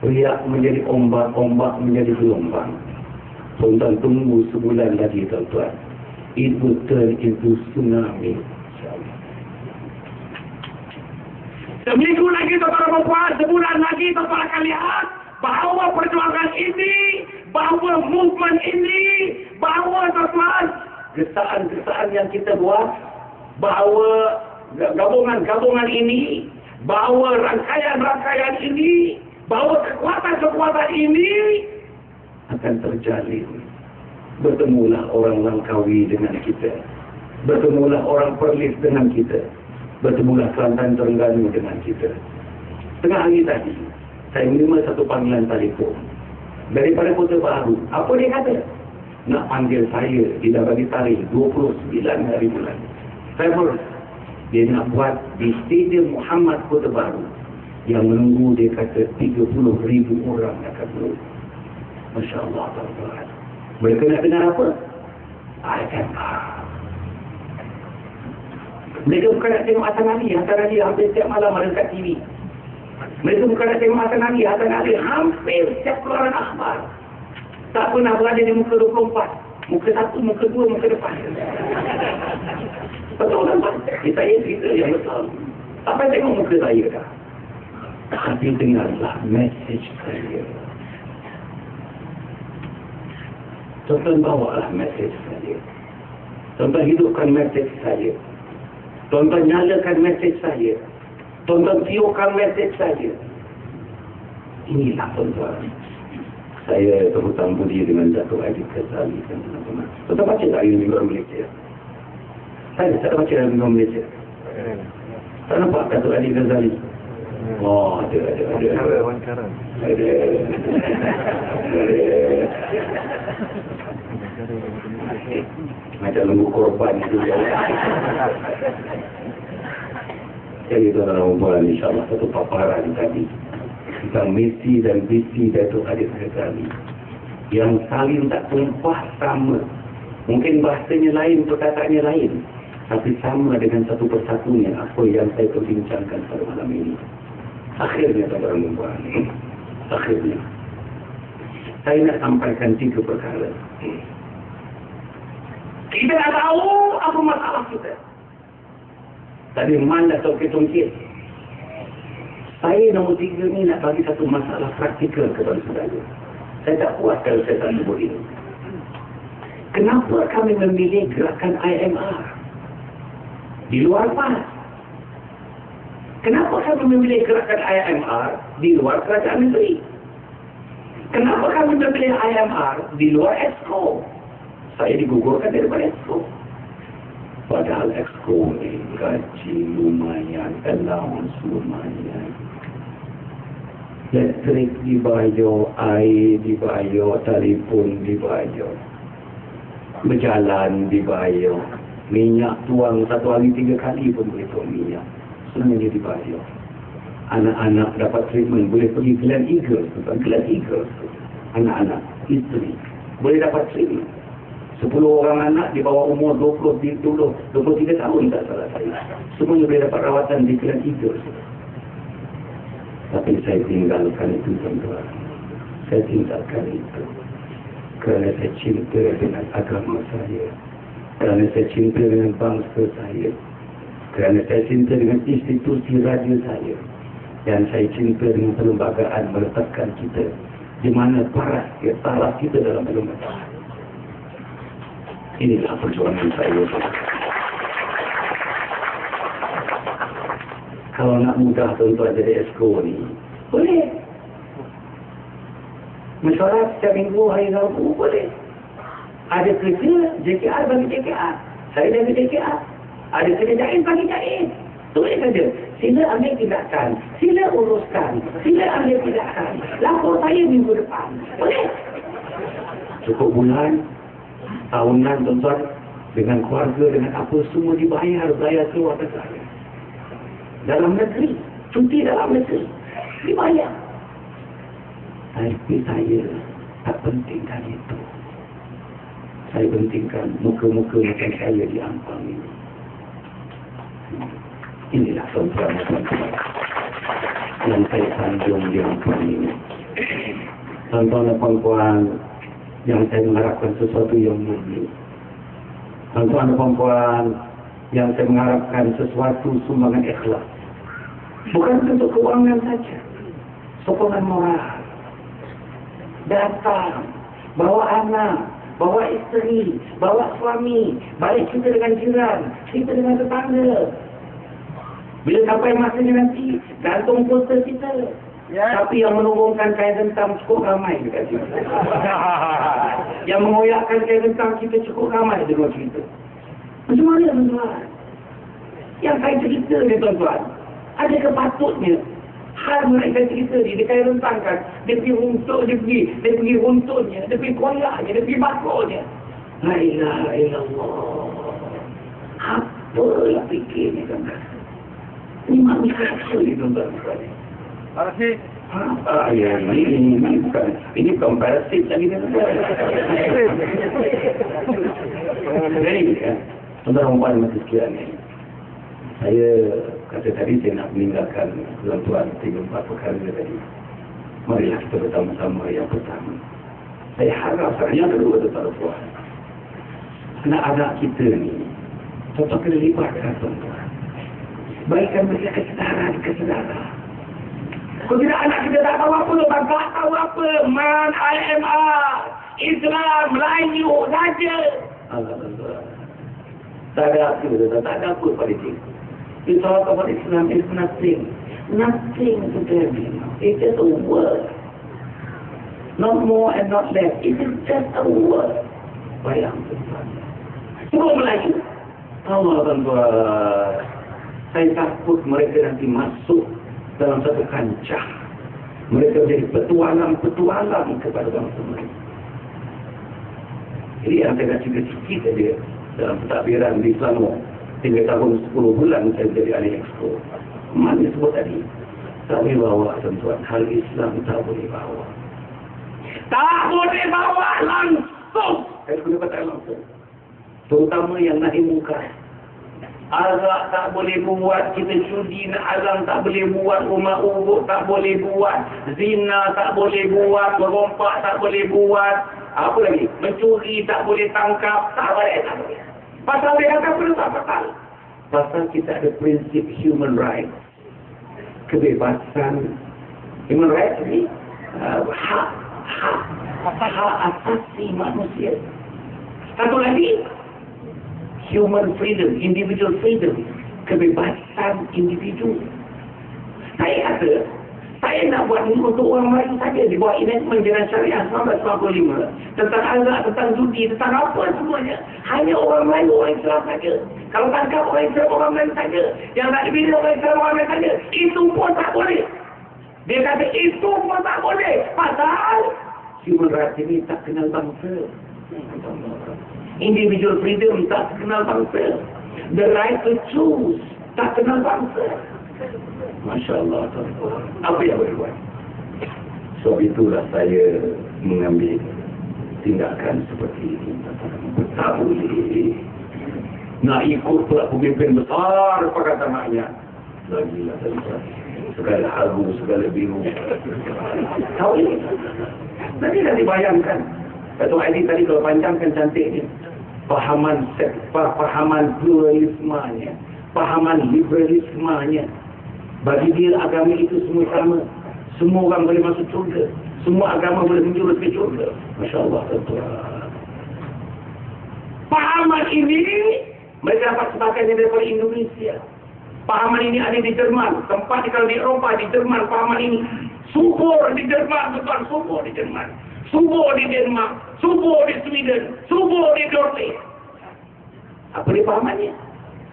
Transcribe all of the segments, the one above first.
Riak menjadi ombak, ombak menjadi gelombang. Tuan-tuan tunggu sebulan lagi tuan-tuan. It will turn into tsunami. Seminggu lagi tuan-tuan puan, sebulan lagi tuan-tuan akan lihat bahawa perjuangan ini, bahawa movement ini, bahawa tuan-tuan gesaan-gesaan yang kita buat, bahawa gabungan-gabungan ini, bahawa rangkaian-rangkaian ini, bahawa kekuatan-kekuatan ini akan terjalin. Bertemulah orang Langkawi dengan kita. Bertemulah orang Perlis dengan kita. Bertemulah Kelantan Terengganu dengan kita. Tengah hari tadi, saya menerima satu panggilan telefon daripada Kota Baru. Apa dia kata? Nak panggil saya, dia dah bagi tarikh 29 hari bulan Februari. Dia nak buat di Stadium Muhammad Kota Baru. Yang menunggu dia kata 30,000 orang akan menunggu. Masya Allah. Mereka nak dengar apa? IMR. Mereka bukan nak tengok Hasan Ali. Hasan Ali hampir setiap malam ada dekat TV. Mereka bukan nak tengok Hasan Ali. Hasan Ali hampir setiap keluaran akhbar. Tak pernah berada di muka 24. Muka 1, muka 2, muka depan. Betul nampak? Saya cerita yang betul. Tak payah tengok muka saya dah. Tapi dengarlah mesej saya. Tuan-tuan bawalah mesej saya. Tuan-tuan hidupkan mesej saya. Tuan-tuan nyalakan mesej saya. Tuan-tuan tiupkan mesej saya. Inilah tuan-tuan. Saya berhutang budi dengan Datuk Aidil Ghazali. Tuan-tuan baca tak Union Malaysia? Saya tak baca Union Malaysia. Tak nampak Datuk Aidil Ghazali? Oh, ada. Wawancara. Ada. Macam lembu korban itu. Jadi tuan-tuan bulan insyaAllah satu paparan tadi tentang misi dan visi Datuk Aidil Ghazali yang saling tak tumpah sama. Mungkin bahasanya lain, perkataannya lain, tapi sama dengan satu persatunya apa yang saya perbincangkan pada malam ini. Akhirnya tuan-tuan bulan, akhirnya saya nak sampaikan 3 perkara. Kita dah tahu apa masalah kita. Tadi mana tahu ketungkit. Saya nombor 3 ni nak bagi satu masalah praktikal kepada saudara. Saya tak puas kalau saya tak sebut ini. Kenapa kami memilih gerakan IMR di luar PAS? Kenapa kami memilih gerakan IMR di luar kerajaan negeri? Kenapa kami memilih IMR di luar EXCO? Saya digugurkan daripada EXCO. Padahal EXCO ni gaji lumayan, allowance lumayan. Elektrik dibayar, air dibayar, telefon dibayar, berjalan dibayar, minyak tuang 1 hari 3 kali pun boleh tuang minyak. Semuanya dibayar. Anak-anak dapat treatment, boleh pergi Glen Eagles, Glen Eagles. Anak-anak, isteri, boleh dapat treatment. 10 orang anak di bawah umur 23 tahun tak salah saya. Semuanya boleh dapat rawatan di Glen Eagles. Tapi saya tinggalkan itu tuan-tuan. Saya tinggalkan itu kerana saya cinta dengan agama saya, kerana saya cinta dengan bangsa saya, kerana saya cinta dengan institusi raja saya, dan saya cinta dengan perlembagaan meletakkan kita di mana taraf kita dalam perlembagaan. Inilah perjuangan saya. Kalau nak mudah tuan-tuan jadi EXCO ni, boleh. Mesyuarat setiap minggu hari Rabu, boleh. Ada kerja, JKR bagi JKR. Saya bagi JKR. Ada kerja Jain bagi Jain. Boleh saja. Sila ambil tindakan. Sila uruskan. Sila ambil tindakan. Lapor saya minggu depan. Boleh. Cukup bulan, tahunan tuan-tuan, dengan keluarga, dengan apa, semua dibayar. Saya keluar ke saya. Dalam negeri, cuti dalam negeri, dibayar. Tapi saya tak pentingkan itu. Saya pentingkan muka-muka macam saya di Ampang ini. Inilah tuan-tuan yang saya sanjung di Ampang ini. Tuan-tuan dan puan-puan yang saya mengharapkan sesuatu yang murni. Tuan-tuan dan puan-puan yang saya mengharapkan sesuatu sumbangan ikhlas. Bukan untuk keuangan saja. Sokongan moral. Datang, bawa anak, bawa isteri, bawa suami, balik kita dengan jiran, kita dengan tetangga. Bila sampai masanya nanti, gantung poster kita. Ya. Tapi yang menurunkan kain rentam cukup ramai dekat situ. Yang mengoyakkan kain rentam kita cukup ramai di luar kita. Macam mana tuan-tuan? Yang saya cerita ni tuan-tuan, ada kepatutnya hal mereka cerita ni, dia kaya rentangkan, dia pergi untuk, dia pergi untuknya, dia pergi koyaknya, dia pergi bakurnya. La ilaha illallah. Apalah fikir ni tuan-tuan? Ini manusia ni tuan-tuan. Terima kasih. Ya, ini bukan parasit lagi tuan-tuan. Jadi, tuan-tuan perempuan masa sekian ni, saya kata tadi saya nak meninggalkan tuan-tuan 3-4 perkara tadi. Marilah kita bersama-sama yang pertama. Saya harap yang kedua tuan-tuan, anak-anak kita ni contoh kena libatkan tuan-tuan. Baikkan mereka kesedaran. Kalau tidak anak kita tak tahu apa, tak tahu apa. Man, IMR, Islam, Melayu saja. Allah tuan-tuan. Tak ada apa politik. You talk about Islam is nothing to them. It's just a word. Not more and not less. It is just a word. Bayang tuan-tuan. Semua Melayu. Allah tuan-tuan. Saya takut mereka nanti masuk dalam satu kancah. Mereka jadi petualang kepada bangsa mereka. Jadi yang saya nak cerita sikit saja dalam pentadbiran di Selangor. 3 tahun 10 bulan saya jadi ahli exco. Mana sebut tadi? Tak boleh bawa tuan-tuan. Hal Islam tak boleh bawa. Tak boleh bawa langsung. Saya guna kata langsung. Terutama yang nahi mungkar. Arak tak boleh buat, kita judi nak azam tak boleh buat, rumah urut tak boleh buat, zina tak boleh buat, merompak tak boleh buat, apa lagi? Mencuri tak boleh tangkap, tak boleh. Pasal dia kata perlu tak pasal. Pasal kita ada prinsip human rights. Kebebasan. Human rights ni hak asasi manusia. Satu lagi, human freedom, individual freedom. Kebebasan individu. Saya kata, saya nak buat ini untuk orang Melayu saja. Di bawah enactment Jiran Syariah 1995 tentang azab, tentang judi, tentang apa semuanya. Hanya orang Melayu, orang Islam saja. Kalau tangkap orang Islam, orang Melayu saja. Yang tak dibina orang Islam, orang Melayu saja. Itu pun tak boleh. Dia kata itu pun tak boleh. Pasal human rights ini tak kenal bangsa. Individual freedom tak kenal bangsa. The right to choose tak kenal bangsa. Masya Allah. Apa yang boleh buat? Sebab itulah saya mengambil tindakan seperti ini. Tak boleh nak ikut pula pemimpin besar perkata maknya. Lagilah segala haru, segala biru. Tahu ini? Nanti dah dibayangkan. Ketua ID tadi kalau panjangkan cantiknya. Pahaman pluralismenya, pahaman liberalismenya. Bagi dia agama itu semua sama. Semua orang boleh masuk surga. Semua agama boleh menjurus ke surga. Masya Allah. Pahaman ini mereka dapat sebagainya daripada Indonesia. Pahaman ini ada di Jerman. Tempat kalau di Eropah, di Jerman pahaman ini. Subur di Jerman, betul. Subur di Jerman. Subur di Denmark. Subur di Sweden. Subur di Norway. Apa dia pahamannya?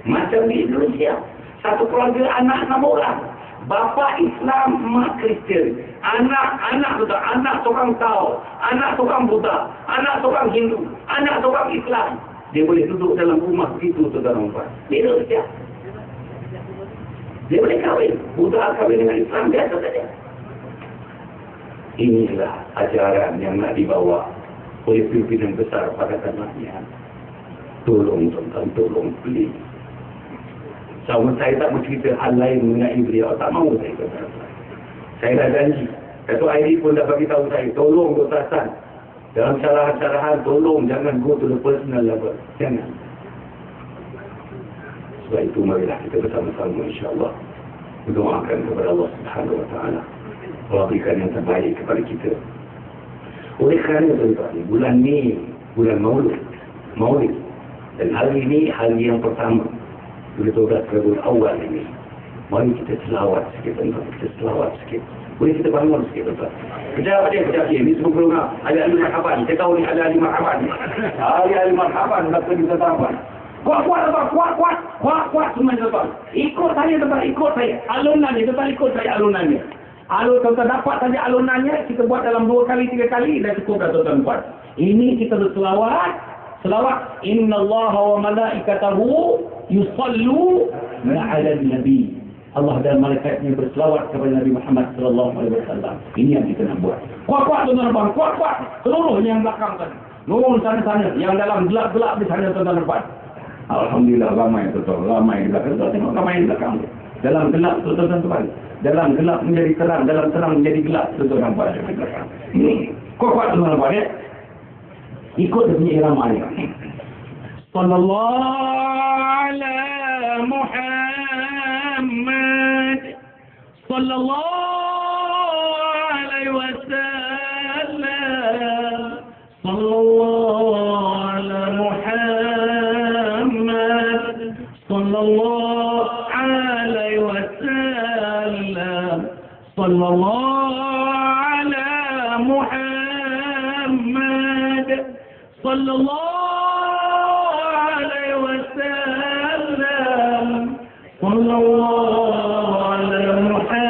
Macam di Indonesia. Satu keluarga anak 6 orang. Bapa Islam, mak Kristian. Anak betul. Anak seorang Tao. Anak seorang Buddha. Anak seorang Hindu. Anak seorang Islam. Dia boleh duduk dalam rumah begitu, saudara-saudara. Beda saja. Dia boleh kahwin. Buddha kahwin dengan Islam, biasa saja. Inilah ajaran yang nak dibawa oleh pimpinan besar pada tanahnya. Tolong tuan-tuan, tolong beli. Sama saya tak bercerita hal lain mengenai beliau. Tak mahu saya kata. Saya dah janji. Datuk Airi pun dah bagi tahu saya, tolong Dr. Hassan, dalam syarahan-syarahan tolong jangan go to the personal level. Jangan. Sebab itu marilah kita bersama-sama insya-Allah berdoakan kepada Allah Subhanahu wa taala. Allah berikan yang terbaik kepada kita. Oleh kerana tuan-tuan, bulan ni bulan Maulid. Dan hari ini hari yang pertama 12 Rabiul Awal ini. Mari kita selawat sikit tuan-tuan. Kita selawat sikit. Boleh kita bangun sikit tuan-tuan. Kejap dia. Ini semua program ada ahli marhaban. Kita tahu ni ada ahli marhaban. Ahli marhaban nak pergi ke taman. Kuat semua tuan-tuan. Ikut saya tuan-tuan, ikut saya. Alunannya tuan-tuan, ikut saya alunannya. Tuan-tuan dapat saja alunannya, kita buat dalam 2 kali 3 kali dah cukup dah tuan-tuan buat. Ini kita berselawat. Innallaha wa malaikatahu yusallu 'alan nabi. Allah dan malaikatnya berselawat kepada Nabi Muhammad sallallahu alaihi wasallam. Ini yang kita nak buat. Kuat-kuat tuan-tuan, kuat-kuat. Seluruhnya yang belakang tadi. Nurun sana-sana, yang dalam gelap-gelap di sana tuan-tuan nampak. Alhamdulillah ramai tuan-tuan, ramai di belakang. Tuan tengok ramai di belakang. Dalam gelap tuan-tuan. Dalam gelap menjadi terang, dalam terang menjadi gelap tuan-tuan nampak di belakang. Kuat-kuat tuan-tuan nampak ya. Ikut dia punya irama ni. Sallallahu ala Muhammad sallallahu alaihi wasallam. Sallallahu ala Muhammad sallallahu alaihi wasallam. Sallallahu ala Muhammad sallallahu alaihi wasallam. Sallallahu ala Muhammad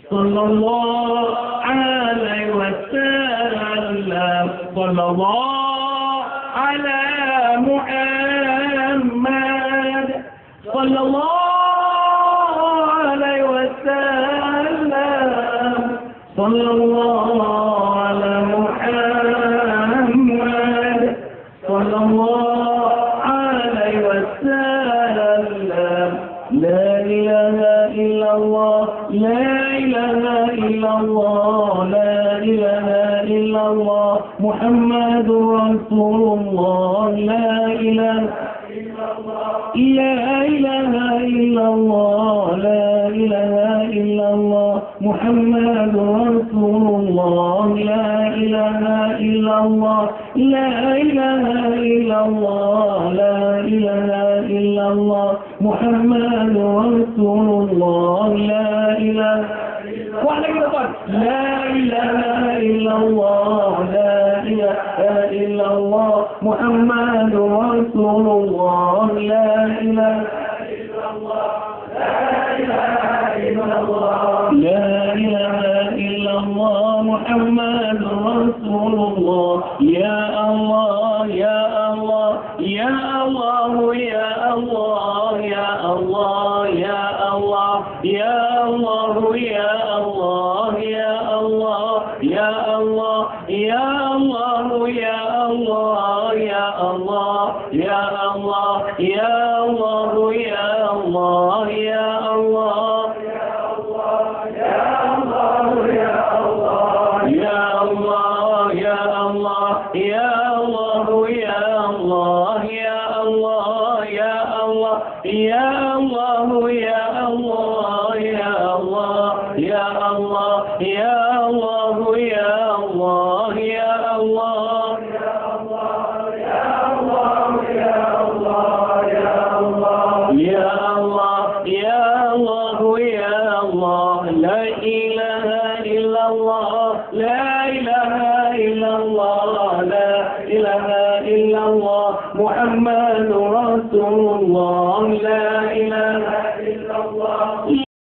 sallallahu alaihi wasallam. Sallallahu ala Muhammad sallallahu alaihi wasallam. Sallallahu ala Muhammad sallallahu alaihi wasallam. La ilaha illallah, la ilaha illallah, la ilaha illallah, Muhammadur Rasulullah. La ilaha illallah, la ilaha illallah, la ilaha illallah, Muhammadur Rasulullah. La ilaha illallah, la ilaha illallah, la ilaha illallah, Muhammadur Rasulullah. La ilaha illallah, la ilaha illallah, la ilaha illallah, Muhammadur Rasulullah. La ilaha illallah, la ilaha illallah, la ilaha illallah, Muhammadur Rasulullah. Ya Allah, ya Allah, ya Allah, ya Allah, ya Allah, ya Allah, ya Allah, ya Allah, ya Allah, ya Allah, ya Allah, ya Allah, ya Allah, ya Allah, ya Allah, ya Allah, ya Allah, محمد